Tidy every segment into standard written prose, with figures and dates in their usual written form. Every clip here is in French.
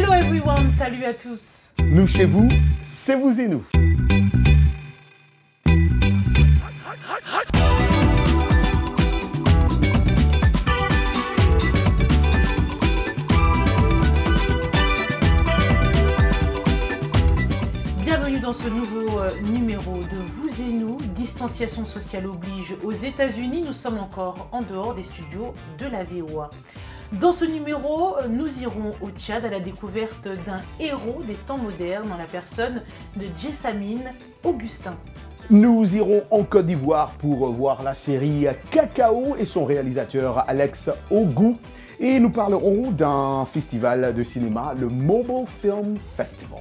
Hello everyone, salut à tous. Nous chez vous, c'est vous et nous. Bienvenue dans ce nouveau numéro de Vous et nous. Distanciation sociale oblige aux États-Unis. Nous sommes encore en dehors des studios de la VOA. Dans ce numéro, nous irons au Tchad à la découverte d'un héros des temps modernes en la personne de Jessamine Augustin. Nous irons en Côte d'Ivoire pour voir la série Cacao et son réalisateur Alex Ogou. Et nous parlerons d'un festival de cinéma, le Mobile Film Festival.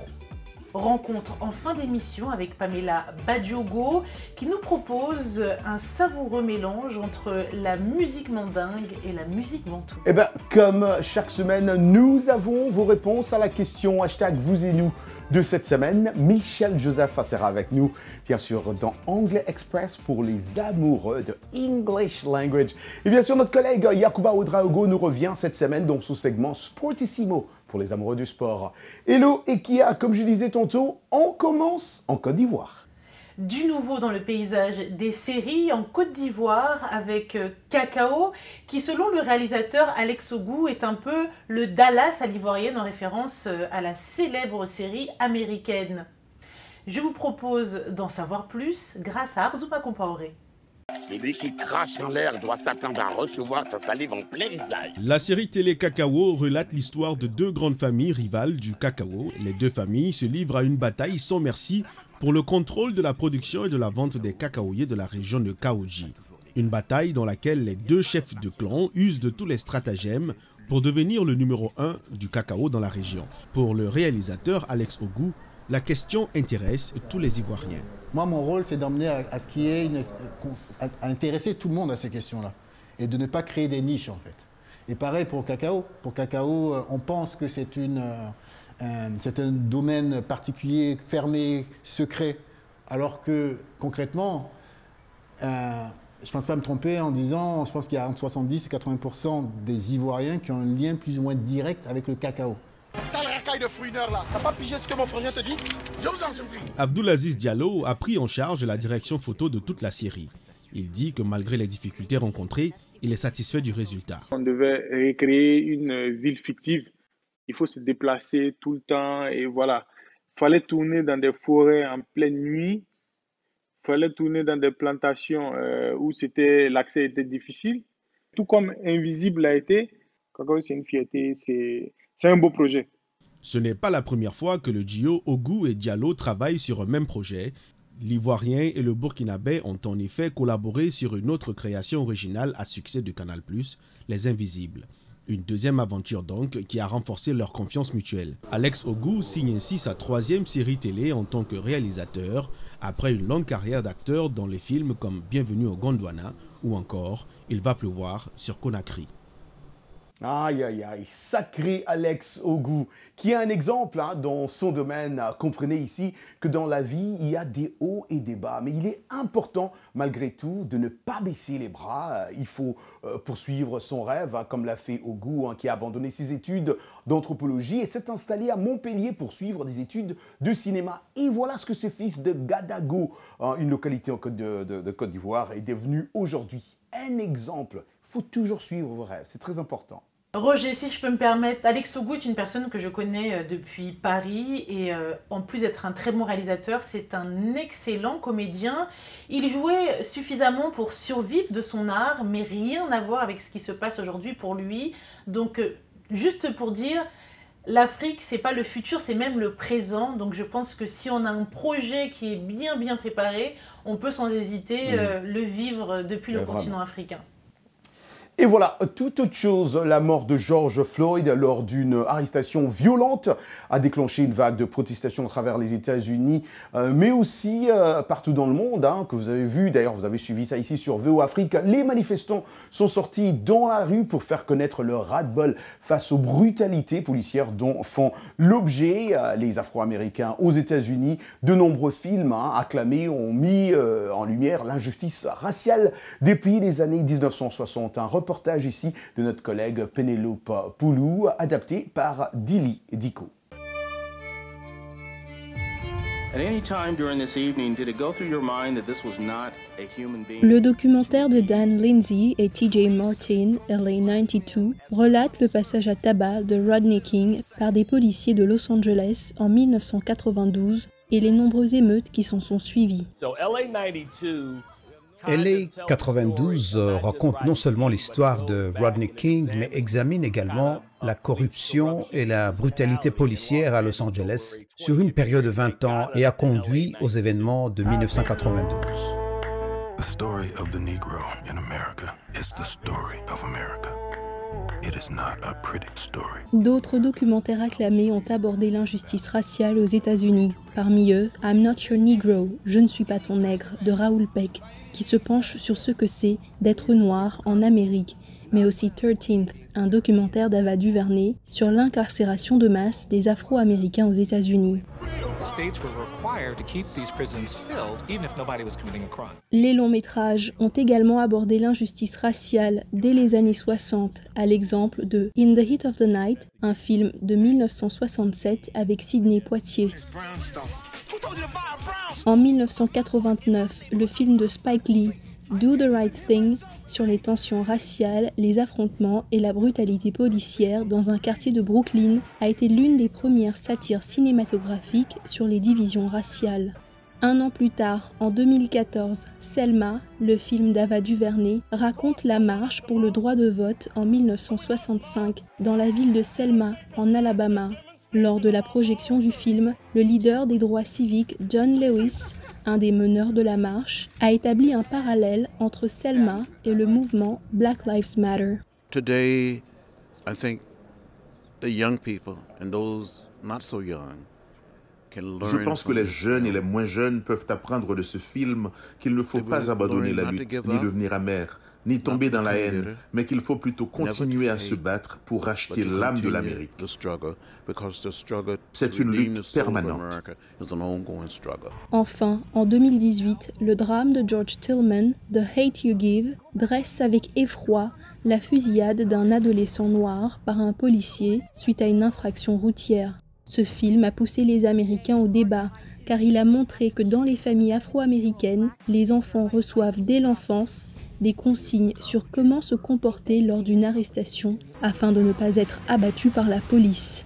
Rencontre en fin d'émission avec Pamela Badiogo qui nous propose un savoureux mélange entre la musique mandingue et la musique bantou. Eh bien, comme chaque semaine, nous avons vos réponses à la question hashtag vous et nous de cette semaine. Michel Joseph sera avec nous, bien sûr, dans Anglais Express pour les amoureux de English Language. Et bien sûr, notre collègue Yacouba Ouedraogo nous revient cette semaine dans son segment Sportissimo pour les amoureux du sport. Hello et Kia, comme je disais tantôt, on commence en Côte d'Ivoire. Du nouveau dans le paysage des séries en Côte d'Ivoire avec Cacao, qui selon le réalisateur Alex Ogou est un peu le Dallas à l'ivoirienne en référence à la célèbre série américaine. Je vous propose d'en savoir plus grâce à Arzoupa Compaoré. Celui qui crache en l'air doit s'attendre à recevoir sa salive en plein visage. La série télé Cacao relate l'histoire de deux grandes familles rivales du cacao. Les deux familles se livrent à une bataille sans merci pour le contrôle de la production et de la vente des cacaoyers de la région de Kaoji. Une bataille dans laquelle les deux chefs de clan usent de tous les stratagèmes pour devenir le numéro 1 du cacao dans la région. Pour le réalisateur Alex Ogou, la question intéresse tous les Ivoiriens. Moi, mon rôle, c'est d'emmener à ce qui est à intéresser tout le monde à ces questions-là et de ne pas créer des niches, en fait. Et pareil pour Cacao. Pour Cacao, on pense que c'est un domaine particulier, fermé, secret, alors que, concrètement, je ne pense pas me tromper en disant, je pense qu'il y a entre 70 et 80% des Ivoiriens qui ont un lien plus ou moins direct avec le cacao. Sale racaille de fouineur là, t'as pas pigé ce que mon frère te dit? Je vous en supplie. Abdoulaziz Diallo a pris en charge la direction photo de toute la série. Il dit que malgré les difficultés rencontrées, il est satisfait du résultat. On devait recréer une ville fictive. Il faut se déplacer tout le temps et voilà. Il fallait tourner dans des forêts en pleine nuit. Il fallait tourner dans des plantations où l'accès était difficile. Tout comme Invisible a été. Cacao, c'est une fierté, c'est un beau projet. Ce n'est pas la première fois que le duo Ogou et Diallo travaillent sur un même projet. L'Ivoirien et le Burkinabé ont en effet collaboré sur une autre création originale à succès de Canal+, Les Invisibles. Une deuxième aventure donc qui a renforcé leur confiance mutuelle. Alex Ogou signe ainsi sa troisième série télé en tant que réalisateur, après une longue carrière d'acteur dans les films comme Bienvenue au Gondwana ou encore Il va pleuvoir sur Conakry. Aïe, aïe, aïe, sacré Alex Ogou, qui est un exemple dans son domaine. Comprenez ici que dans la vie, il y a des hauts et des bas. Mais il est important, malgré tout, de ne pas baisser les bras. Il faut poursuivre son rêve, comme l'a fait Ogou, qui a abandonné ses études d'anthropologie et s'est installé à Montpellier pour suivre des études de cinéma. Et voilà ce que ce fils de Gadago, une localité en de Côte d'Ivoire, est devenu aujourd'hui. Un exemple. Il faut toujours suivre vos rêves, c'est très important. Roger, si je peux me permettre, Alex Ogou est une personne que je connais depuis Paris et en plus d'être un très bon réalisateur, c'est un excellent comédien. Il jouait suffisamment pour survivre de son art, mais rien à voir avec ce qui se passe aujourd'hui pour lui. Donc, juste pour dire, l'Afrique, c'est pas le futur, c'est même le présent. Donc, je pense que si on a un projet qui est bien préparé, on peut sans hésiter le vivre depuis le continent africain. Et voilà, toute autre chose, la mort de George Floyd lors d'une arrestation violente a déclenché une vague de protestations à travers les États-Unis, mais aussi partout dans le monde, que vous avez vu, d'ailleurs vous avez suivi ça ici sur VOA Afrique. Les manifestants sont sortis dans la rue pour faire connaître leur ras-de-bol face aux brutalités policières dont font l'objet les Afro-Américains aux États-Unis. De nombreux films acclamés ont mis en lumière l'injustice raciale depuis les années 1960. Un reportage ici de notre collègue Penelope Poulou, adapté par Dili Diko. Le documentaire de Dan Lindsay et TJ Martin, LA 92, relate le passage à tabac de Rodney King par des policiers de Los Angeles en 1992 et les nombreuses émeutes qui s'en sont suivies. LA 92 raconte non seulement l'histoire de Rodney King, mais examine également la corruption et la brutalité policière à Los Angeles sur une période de 20 ans et a conduit aux événements de 1992. The story of the Negro in America is the story of America. It is not a pretty story. D'autres documentaires acclamés ont abordé l'injustice raciale aux États-Unis. Parmi eux, I'm Not Your Negro, Je ne suis pas ton nègre, de Raoul Peck, qui se penche sur ce que c'est d'être noir en Amérique, mais aussi 13th, un documentaire d'Ava DuVernay sur l'incarcération de masse des Afro-Américains aux États-Unis. Les longs métrages ont également abordé l'injustice raciale dès les années 60, à l'exemple de In the Heat of the Night, un film de 1967 avec Sidney Poitier. En 1989, le film de Spike Lee, Do the Right Thing, sur les tensions raciales, les affrontements et la brutalité policière dans un quartier de Brooklyn, a été l'une des premières satires cinématographiques sur les divisions raciales. Un an plus tard, en 2014, Selma, le film d'Ava DuVernay, raconte la marche pour le droit de vote en 1965 dans la ville de Selma, en Alabama. Lors de la projection du film, le leader des droits civiques, John Lewis, un des meneurs de la marche, a établi un parallèle entre Selma et le mouvement Black Lives Matter. Today, I think the young people and those not so young can learn. Je pense que les jeunes et les moins jeunes peuvent apprendre de ce film qu'il ne faut pas abandonner la lutte, ni devenir amer, ni tomber dans la haine, mais qu'il faut plutôt continuer à se battre pour racheter l'âme de l'Amérique. C'est une lutte permanente. Enfin, en 2018, le drame de George Tillman, The Hate You Give, dresse avec effroi la fusillade d'un adolescent noir par un policier suite à une infraction routière. Ce film a poussé les Américains au débat, car il a montré que dans les familles afro-américaines, les enfants reçoivent dès l'enfance des consignes sur comment se comporter lors d'une arrestation afin de ne pas être abattus par la police.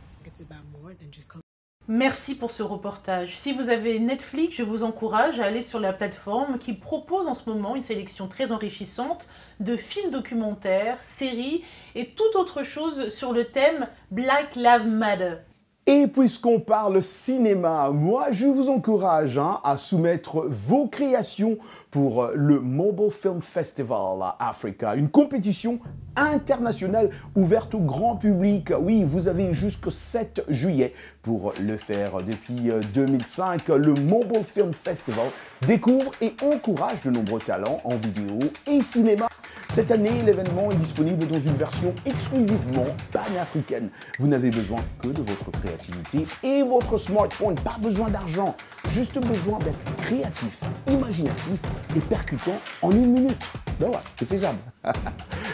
Merci pour ce reportage. Si vous avez Netflix, je vous encourage à aller sur la plateforme qui propose en ce moment une sélection très enrichissante de films documentaires, séries et toute autre chose sur le thème Black Lives Matter. Et puisqu'on parle cinéma, moi je vous encourage à soumettre vos créations pour le Mobile Film Festival Africa, une compétition internationale ouverte au grand public. Oui, vous avez jusqu'au 7 juillet pour le faire. Depuis 2005, le Mobile Film Festival découvre et encourage de nombreux talents en vidéo et cinéma. Cette année, l'événement est disponible dans une version exclusivement panafricaine. Vous n'avez besoin que de votre créativité et votre smartphone. Pas besoin d'argent, juste besoin d'être créatif, imaginatif et percutant en 1 minute. Ben ouais, c'est faisable.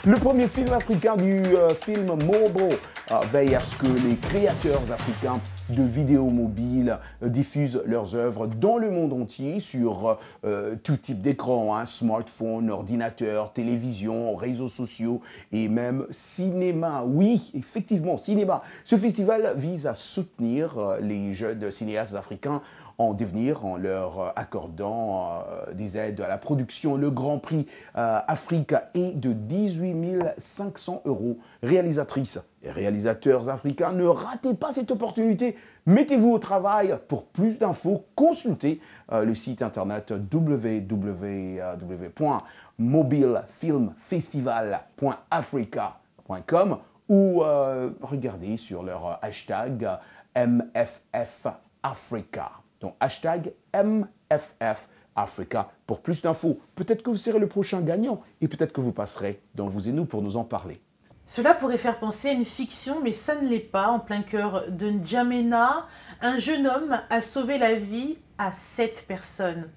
Le premier film africain du film Mobile veille à ce que les créateurs africains de vidéos mobiles diffusent leurs œuvres dans le monde entier sur tout type d'écran, smartphone, ordinateur, télévision, réseaux sociaux et même cinéma. Oui, effectivement, cinéma. Ce festival vise à soutenir les jeunes cinéastes africains en devenir, en leur accordant des aides à la production. Le Grand Prix Afrique est de 18 500 €. Réalisatrices et réalisateurs africains, ne ratez pas cette opportunité. Mettez-vous au travail. Pour plus d'infos, consultez le site internet www.mobilefilmfestival.africa.com ou regardez sur leur hashtag MFFAfrica. Donc hashtag MFFAfrica pour plus d'infos. Peut-être que vous serez le prochain gagnant et peut-être que vous passerez dans Vous et Nous pour nous en parler. Cela pourrait faire penser à une fiction, mais ça ne l'est pas. En plein cœur de N'Djamena, un jeune homme a sauvé la vie à 7 personnes.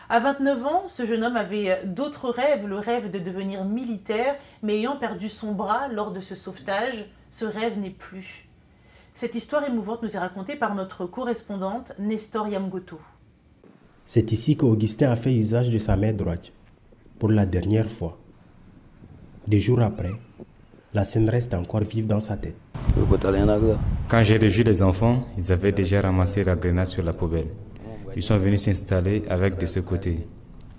À 29 ans, ce jeune homme avait d'autres rêves, le rêve de devenir militaire, mais ayant perdu son bras lors de ce sauvetage, ce rêve n'est plus. Cette histoire émouvante nous est racontée par notre correspondante Nestor Yamgoto. C'est ici qu'Augustin a fait usage de sa main droite, pour la dernière fois. Des jours après, la scène reste encore vive dans sa tête. Quand j'ai revu les enfants, ils avaient déjà ramassé la grenade sur la poubelle. Ils sont venus s'installer avec de ce côté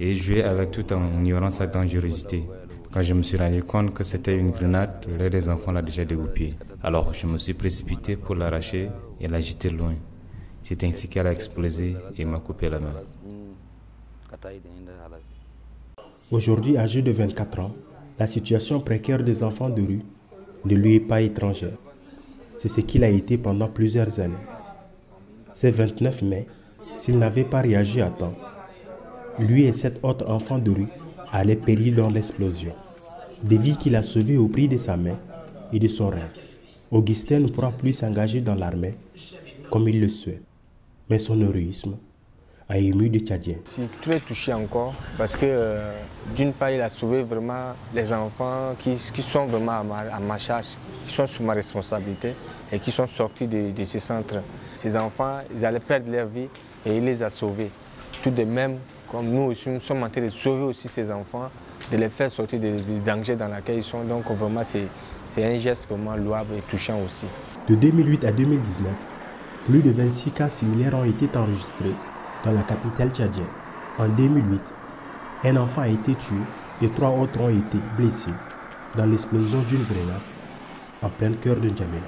et ils jouaient avec tout en ignorant sa dangerosité. Quand je me suis rendu compte que c'était une grenade, l'un des enfants l'a déjà dégoupillée. Alors je me suis précipité pour l'arracher et la jeter loin. C'est ainsi qu'elle a explosé et m'a coupé la main. Aujourd'hui, âgé de 24 ans, la situation précaire des enfants de rue ne lui est pas étrangère. C'est ce qu'il a été pendant plusieurs années. Ce 29 mai, s'il n'avait pas réagi à temps, lui et cet autre enfant de rue allaient périr dans l'explosion. Des vies qu'il a sauvées au prix de sa main et de son rêve. Augustin ne pourra plus s'engager dans l'armée comme il le souhaite. Mais son héroïsme a ému des Tchadiens. Je suis très touché encore parce que d'une part, il a sauvé vraiment les enfants qui sont vraiment à ma charge, qui sont sous ma responsabilité et qui sont sortis de ce centre. Ces enfants, ils allaient perdre leur vie et il les a sauvés. Tout de même, comme nous aussi, nous sommes en train de sauver aussi ces enfants, de les faire sortir des dangers dans lesquels ils sont. Donc vraiment, c'est un geste vraiment louable et touchant aussi. De 2008 à 2019, plus de 26 cas similaires ont été enregistrés dans la capitale tchadienne. En 2008, un enfant a été tué et 3 autres ont été blessés dans l'explosion d'une grenade en plein cœur de N'Djamena.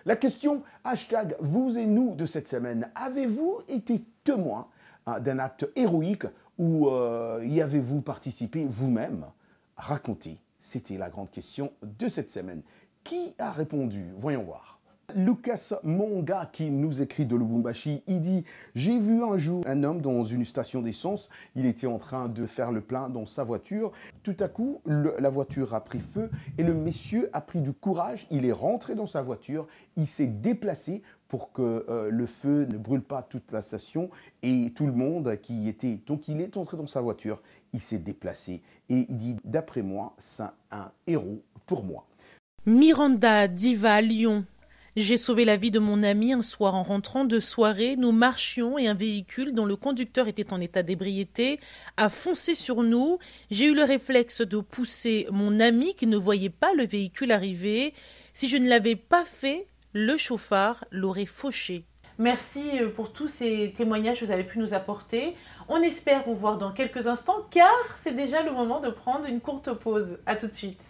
La question #vous et nous de cette semaine, avez-vous été témoin d'un acte héroïque ou y avez-vous participé vous-même? Racontez, c'était la grande question de cette semaine. Qui a répondu? Voyons voir. Lucas Monga qui nous écrit de Lubumbashi, il dit « J'ai vu un jour un homme dans une station d'essence, il était en train de faire le plein dans sa voiture. Tout à coup, la voiture a pris feu et le monsieur a pris du courage, il est rentré dans sa voiture, il s'est déplacé pour que le feu ne brûle pas toute la station et tout le monde qui y était. Donc il est entré dans sa voiture, il s'est déplacé et il dit « D'après moi, c'est un héros pour moi. » Miranda Diva Lyon. J'ai sauvé la vie de mon ami un soir en rentrant de soirée. Nous marchions et un véhicule dont le conducteur était en état d'ébriété a foncé sur nous. J'ai eu le réflexe de pousser mon ami qui ne voyait pas le véhicule arriver. Si je ne l'avais pas fait, le chauffard l'aurait fauché. Merci pour tous ces témoignages que vous avez pu nous apporter. On espère vous voir dans quelques instants car c'est déjà le moment de prendre une courte pause. À tout de suite.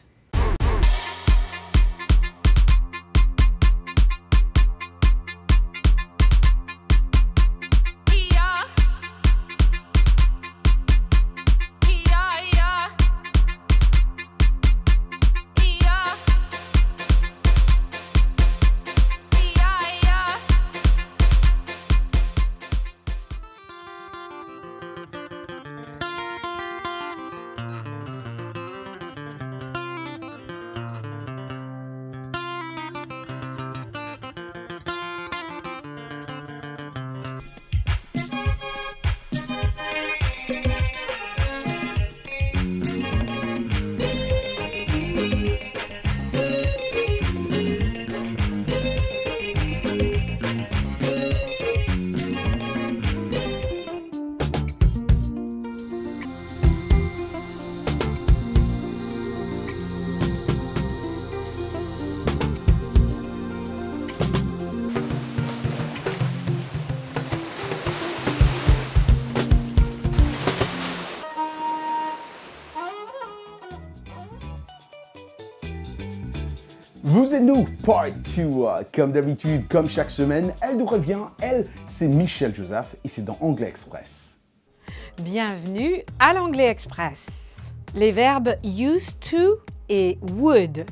Vous et nous, part 2, comme d'habitude, comme chaque semaine, elle nous revient, elle, c'est Michelle Joseph et c'est dans Anglais Express. Bienvenue à l'Anglais Express. Les verbes used to et would.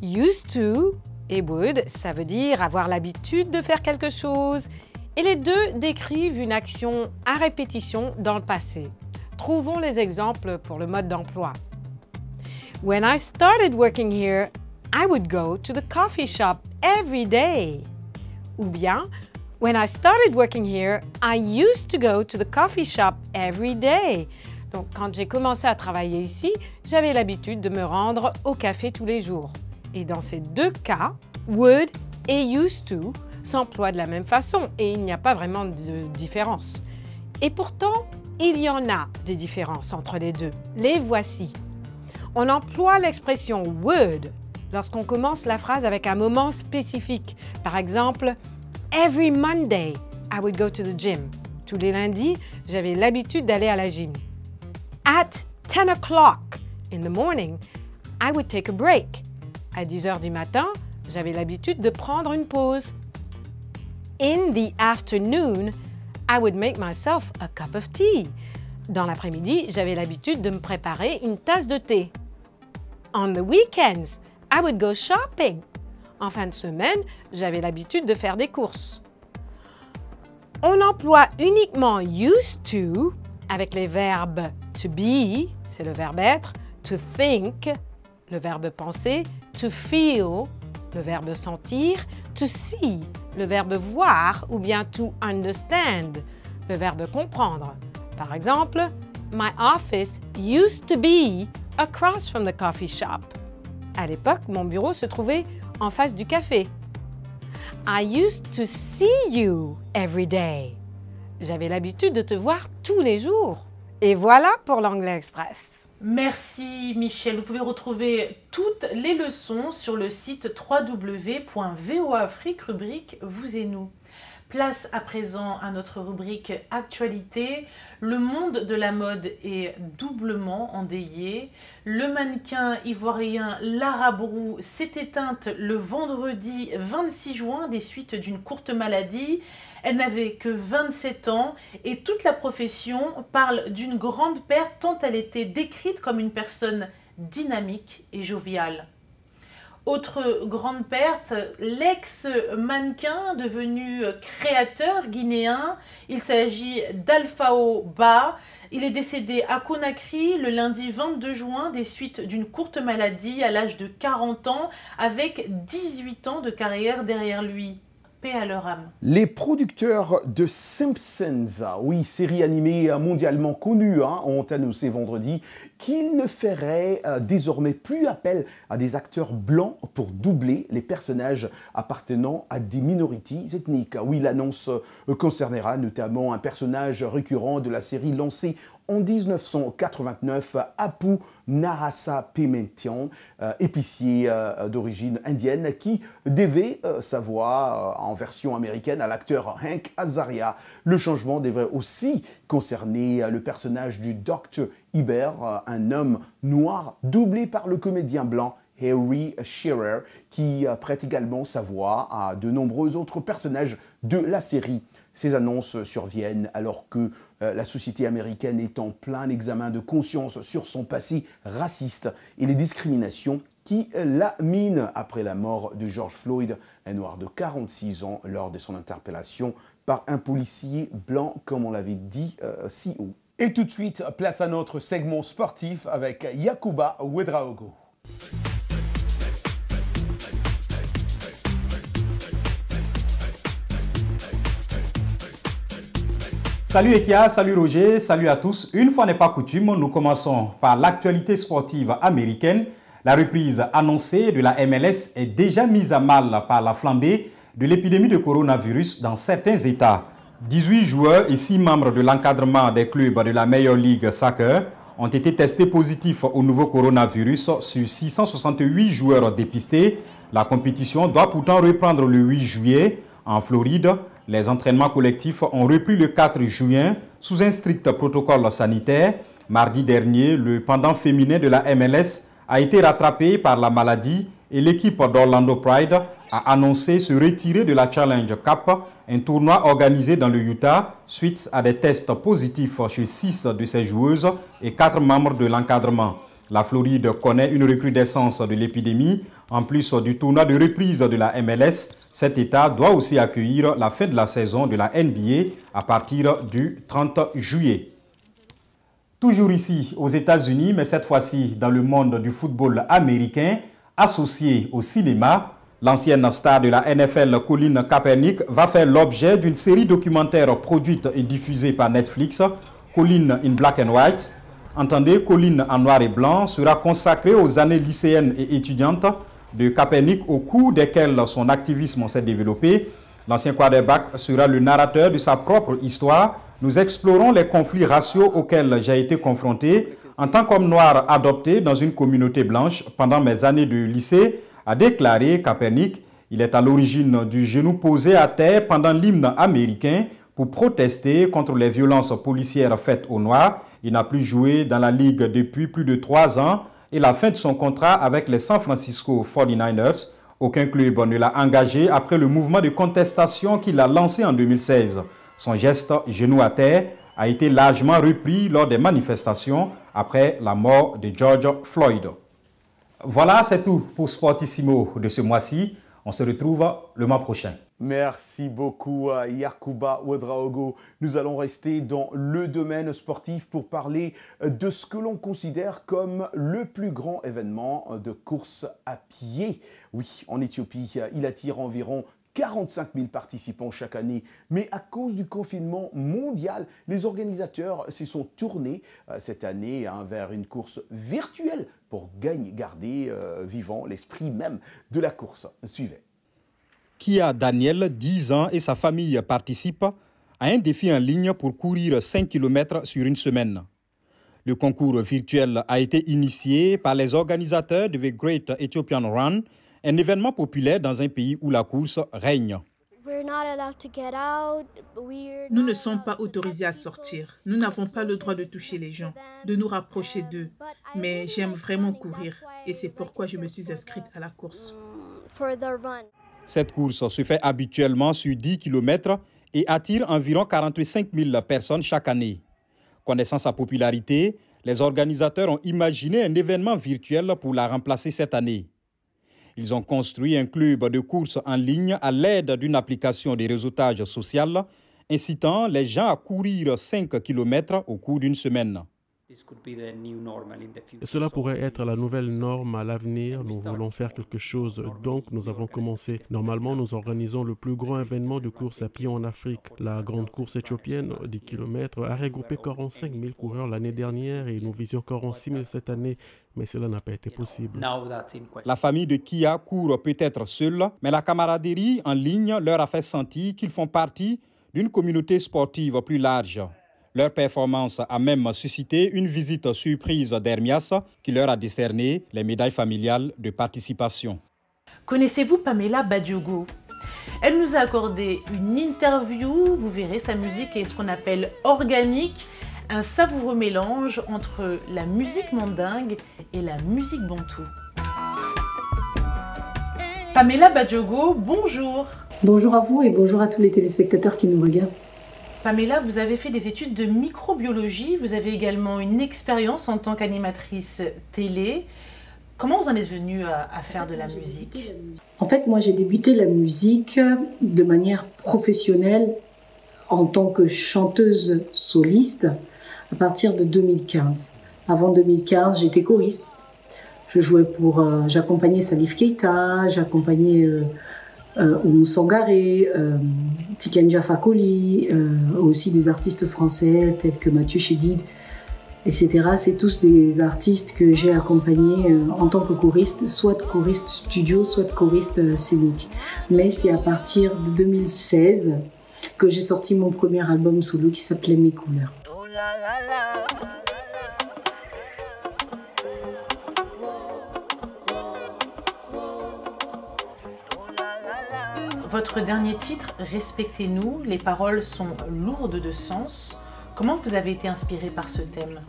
Used to et would, ça veut dire avoir l'habitude de faire quelque chose et les deux décrivent une action à répétition dans le passé. Trouvons les exemples pour le mode d'emploi. When I started working here, I would go to the coffee shop every day. Ou bien, when I started working here, I used to go to the coffee shop every day. Donc, quand j'ai commencé à travailler ici, j'avais l'habitude de me rendre au café tous les jours. Et dans ces deux cas, would et used to s'emploient de la même façon et il n'y a pas vraiment de différence. Et pourtant, il y en a des différences entre les deux. Les voici. On emploie l'expression would lorsqu'on commence la phrase avec un moment spécifique. Par exemple, every Monday, I would go to the gym. Tous les lundis, j'avais l'habitude d'aller à la gym. At 10 o'clock in the morning, I would take a break. À 10 heures du matin, j'avais l'habitude de prendre une pause. In the afternoon, I would make myself a cup of tea. Dans l'après-midi, j'avais l'habitude de me préparer une tasse de thé. On the weekends, I would go shopping. En fin de semaine, j'avais l'habitude de faire des courses. On emploie uniquement used to avec les verbes to be, c'est le verbe être, to think, le verbe penser, to feel, le verbe sentir, to see, le verbe voir, ou bien to understand, le verbe comprendre. Par exemple, my office used to be across from the coffee shop. À l'époque, mon bureau se trouvait en face du café. I used to see you every day. J'avais l'habitude de te voir tous les jours. Et voilà pour l'Anglais Express. Merci Michel. Vous pouvez retrouver toutes les leçons sur le site www.voafrique, rubrique Vous et nous. Place à présent à notre rubrique Actualité. Le monde de la mode est doublement endeuillé. Le mannequin ivoirien Lara Brou s'est éteinte le vendredi 26 juin des suites d'une courte maladie. Elle n'avait que 27 ans et toute la profession parle d'une grande perte tant elle était décrite comme une personne dynamique et joviale. Autre grande perte, l'ex-mannequin devenu créateur guinéen. Il s'agit d'Alphao Ba. Il est décédé à Conakry le lundi 22 juin des suites d'une courte maladie à l'âge de 40 ans avec 18 ans de carrière derrière lui. Paix à leur âme. Les producteurs de Simpsons, oui, série animée mondialement connue, ont annoncé vendredi qu'ils ne feraient désormais plus appel à des acteurs blancs pour doubler les personnages appartenant à des minorités ethniques. Oui, l'annonce concernera notamment un personnage récurrent de la série lancée en 1989, Apu Narasa Pimentian, épicier d'origine indienne, qui devait sa voix en version américaine à l'acteur Hank Azaria. Le changement devrait aussi concerner le personnage du Dr. Iber, un homme noir doublé par le comédien blanc Harry Shearer, qui prête également sa voix à de nombreux autres personnages de la série. Ces annonces surviennent alors que la société américaine est en plein examen de conscience sur son passé raciste et les discriminations qui la minent après la mort de George Floyd, un noir de 46 ans, lors de son interpellation par un policier blanc, comme on l'avait dit si haut. Et tout de suite, place à notre segment sportif avec Yacouba Ouedraogo. Salut Ekia, salut Roger, salut à tous. Une fois n'est pas coutume, nous commençons par l'actualité sportive américaine. La reprise annoncée de la MLS est déjà mise à mal par la flambée de l'épidémie de coronavirus dans certains États. 18 joueurs et 6 membres de l'encadrement des clubs de la Major League Soccer ont été testés positifs au nouveau coronavirus sur 668 joueurs dépistés. La compétition doit pourtant reprendre le 8 juillet en Floride. Les entraînements collectifs ont repris le 4 juin sous un strict protocole sanitaire. Mardi dernier, le pendant féminin de la MLS a été rattrapé par la maladie et l'équipe d'Orlando Pride a annoncé se retirer de la Challenge Cup, un tournoi organisé dans le Utah suite à des tests positifs chez 6 de ses joueuses et 4 membres de l'encadrement. La Floride connaît une recrudescence de l'épidémie. En plus du tournoi de reprise de la MLS, cet État doit aussi accueillir la fin de la saison de la NBA à partir du 30 juillet. Toujours ici aux États-Unis, mais cette fois-ci dans le monde du football américain, associé au cinéma, l'ancienne star de la NFL Colin Kaepernick va faire l'objet d'une série documentaire produite et diffusée par Netflix, Colin in Black and White. Entendez, Colin en noir et blanc sera consacrée aux années lycéennes et étudiantes de Kaepernick au cours desquelles son activisme s'est développé. L'ancien quarterback sera le narrateur de sa propre histoire. Nous explorons les conflits raciaux auxquels j'ai été confronté en tant qu'homme noir adopté dans une communauté blanche pendant mes années de lycée, a déclaré Kaepernick. Il est à l'origine du genou posé à terre pendant l'hymne américain pour protester contre les violences policières faites aux Noirs. Il n'a plus joué dans la Ligue depuis plus de 3 ans et la fin de son contrat avec les San Francisco 49ers. Aucun club ne l'a engagé après le mouvement de contestation qu'il a lancé en 2016. Son geste genou à terre a été largement repris lors des manifestations après la mort de George Floyd. Voilà, c'est tout pour Sportissimo de ce mois-ci. On se retrouve le mois prochain. Merci beaucoup à Yacouba Ouedraogo. Nous allons rester dans le domaine sportif pour parler de ce que l'on considère comme le plus grand événement de course à pied. Oui, en Éthiopie, il attire environ 45 000 participants chaque année. Mais à cause du confinement mondial, les organisateurs s'y sont tournés cette année vers une course virtuelle pour garder vivant l'esprit même de la course. Suivez. Kia Daniel, 10 ans, et sa famille participent à un défi en ligne pour courir 5 km sur une semaine. Le concours virtuel a été initié par les organisateurs de The Great Ethiopian Run, un événement populaire dans un pays où la course règne. Nous ne sommes pas autorisés à sortir. Nous n'avons pas le droit de toucher les gens, de nous rapprocher d'eux. Mais j'aime vraiment courir et c'est pourquoi je me suis inscrite à la course. Cette course se fait habituellement sur 10 km et attire environ 45 000 personnes chaque année. Connaissant sa popularité, les organisateurs ont imaginé un événement virtuel pour la remplacer cette année. Ils ont construit un club de course en ligne à l'aide d'une application de réseautage social, incitant les gens à courir 5 km au cours d'une semaine. Cela pourrait être la nouvelle norme à l'avenir. Nous voulons faire quelque chose, donc nous avons commencé. Normalement, nous organisons le plus grand événement de course à pied en Afrique. La grande course éthiopienne, 10 km, a regroupé 45 000 coureurs l'année dernière et nous visions 46 000 cette année, mais cela n'a pas été possible. La famille de Kia court peut-être seule, mais la camaraderie en ligne leur a fait sentir qu'ils font partie d'une communauté sportive plus large. Leur performance a même suscité une visite surprise d'Hermias qui leur a décerné les médailles familiales de participation. Connaissez-vous Pamela Badiogo? Elle nous a accordé une interview, vous verrez, sa musique est ce qu'on appelle organique, un savoureux mélange entre la musique mandingue et la musique bantou. Pamela Badiogo, bonjour. Bonjour à vous et bonjour à tous les téléspectateurs qui nous regardent. Pamela, vous avez fait des études de microbiologie, vous avez également une expérience en tant qu'animatrice télé. Comment vous en êtes venue à faire de la musique? En fait, moi j'ai débuté la musique de manière professionnelle en tant que chanteuse soliste à partir de 2015. Avant 2015, j'étais choriste. Je jouais j'accompagnais Salif Keita, j'accompagnais Oumou Sangaré, Tiken Fakoli, aussi des artistes français tels que Mathieu Chédid, etc. C'est tous des artistes que j'ai accompagnés en tant que choriste, soit choriste studio, soit choriste scénique. Mais c'est à partir de 2016 que j'ai sorti mon premier album solo qui s'appelait Mes couleurs. Votre dernier titre, Respectez-nous, les paroles sont lourdes de sens. Comment vous avez été inspiré par ce thème?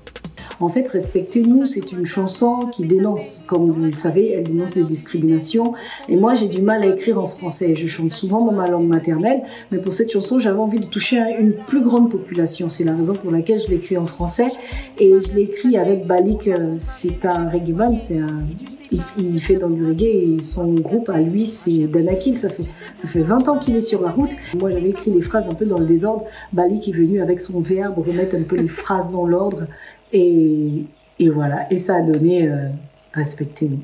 En fait, Respectez-nous, c'est une chanson qui dénonce. Comme vous le savez, elle dénonce les discriminations. Et moi, j'ai du mal à écrire en français. Je chante souvent dans ma langue maternelle, mais pour cette chanson, j'avais envie de toucher une plus grande population. C'est la raison pour laquelle je l'ai écrit en français. Et je l'ai écrit avec Balik, c'est un reggaeman, il fait dans du reggae et son groupe à lui, c'est Danakil. Ça fait 20 ans qu'il est sur la route. Moi, j'avais écrit les phrases un peu dans le désordre. Balik est venu avec son verbe remettre un peu les phrases dans l'ordre. Et voilà, et ça a donné Respectez-nous.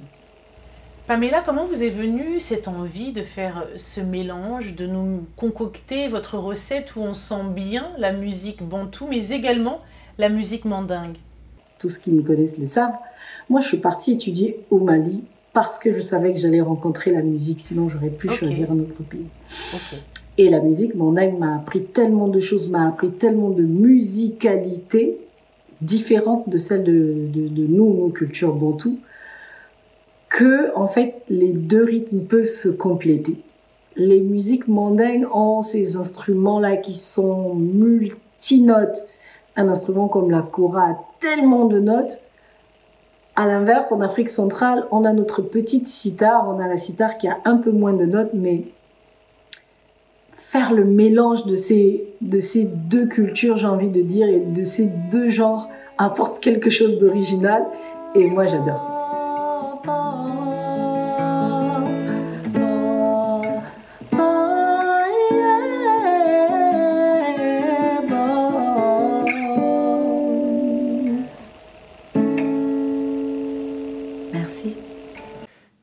Pamela, comment vous est venue cette envie de faire ce mélange, de nous concocter votre recette où on sent bien la musique bantou, mais également la musique mandingue? Tous qui me connaissent le savent. Moi, je suis partie étudier au Mali parce que je savais que j'allais rencontrer la musique, sinon j'aurais pu choisir un autre pays. Et la musique, Mandingue m'a appris tellement de choses, m'a appris tellement de musicalité différente de celle de nos cultures bantoues, que en fait les deux rythmes peuvent se compléter. Les musiques mandingues ont ces instruments-là qui sont multinotes. Un instrument comme la kora a tellement de notes. À l'inverse, en Afrique centrale, on a notre petite sitar, on a la sitar qui a un peu moins de notes, mais faire le mélange de ces deux cultures, j'ai envie de dire, et de ces deux genres apporte quelque chose d'original, et moi j'adore. Merci.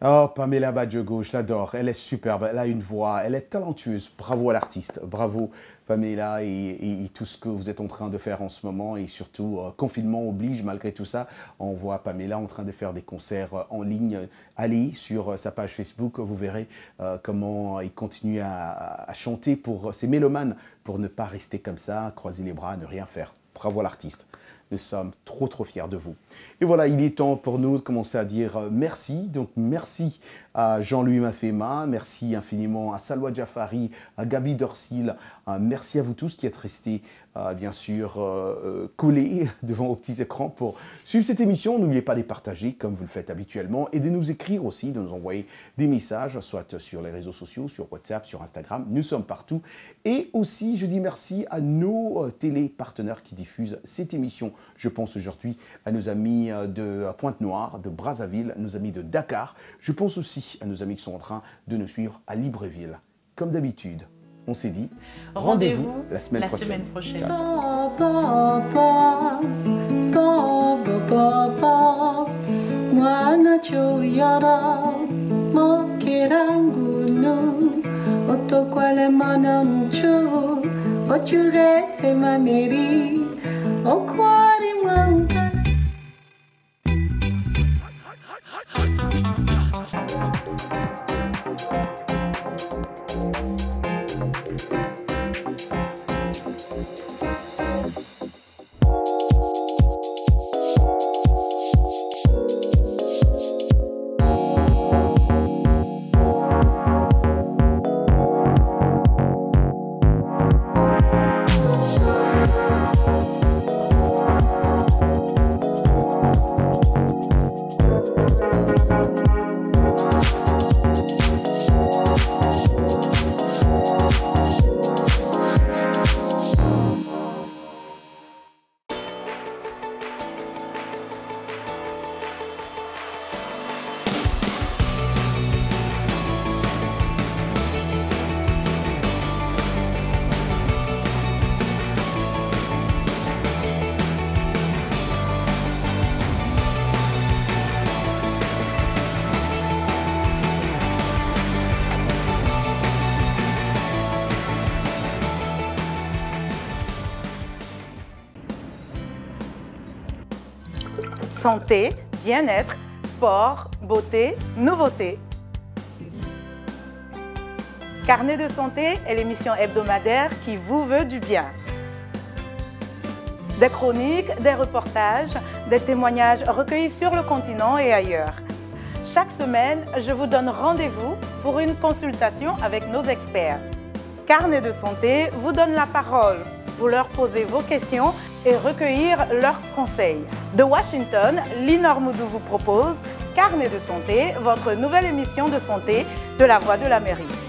Oh, Pamela Badjogo, je l'adore. Elle est superbe, elle a une voix, elle est talentueuse. Bravo à l'artiste, bravo Pamela et tout ce que vous êtes en train de faire en ce moment. Et surtout, confinement oblige, malgré tout ça, on voit Pamela en train de faire des concerts en ligne. Allez sur sa page Facebook, vous verrez comment il continue à chanter pour ces mélomanes, pour ne pas rester comme ça, croiser les bras, ne rien faire. Bravo à l'artiste. Nous sommes trop fiers de vous. Et voilà, il est temps pour nous de commencer à dire merci. Donc merci à Jean-Louis Mafema, merci infiniment à Salwa Jafari, à Gabi Dorsil, merci à vous tous qui êtes restés bien sûr collés devant vos petits écrans pour suivre cette émission. N'oubliez pas de les partager comme vous le faites habituellement et de nous écrire aussi, de nous envoyer des messages, soit sur les réseaux sociaux, sur WhatsApp, sur Instagram. Nous sommes partout. Et aussi, je dis merci à nos télépartenaires qui diffusent cette émission. Je pense aujourd'hui à nos amis de Pointe-Noire, de Brazzaville, nos amis de Dakar. Je pense aussi à nos amis qui sont en train de nous suivre à Libreville. Comme d'habitude, on s'est dit rendez-vous la semaine prochaine. Santé, bien-être, sport, beauté, nouveauté. Carnet de santé est l'émission hebdomadaire qui vous veut du bien. Des chroniques, des reportages, des témoignages recueillis sur le continent et ailleurs. Chaque semaine, je vous donne rendez-vous pour une consultation avec nos experts. Carnet de santé vous donne la parole. Vous leur posez vos questions et recueillir leurs conseils. De Washington, Linor Moudou vous propose Carnet de santé, votre nouvelle émission de santé de la Voix de l'Amérique.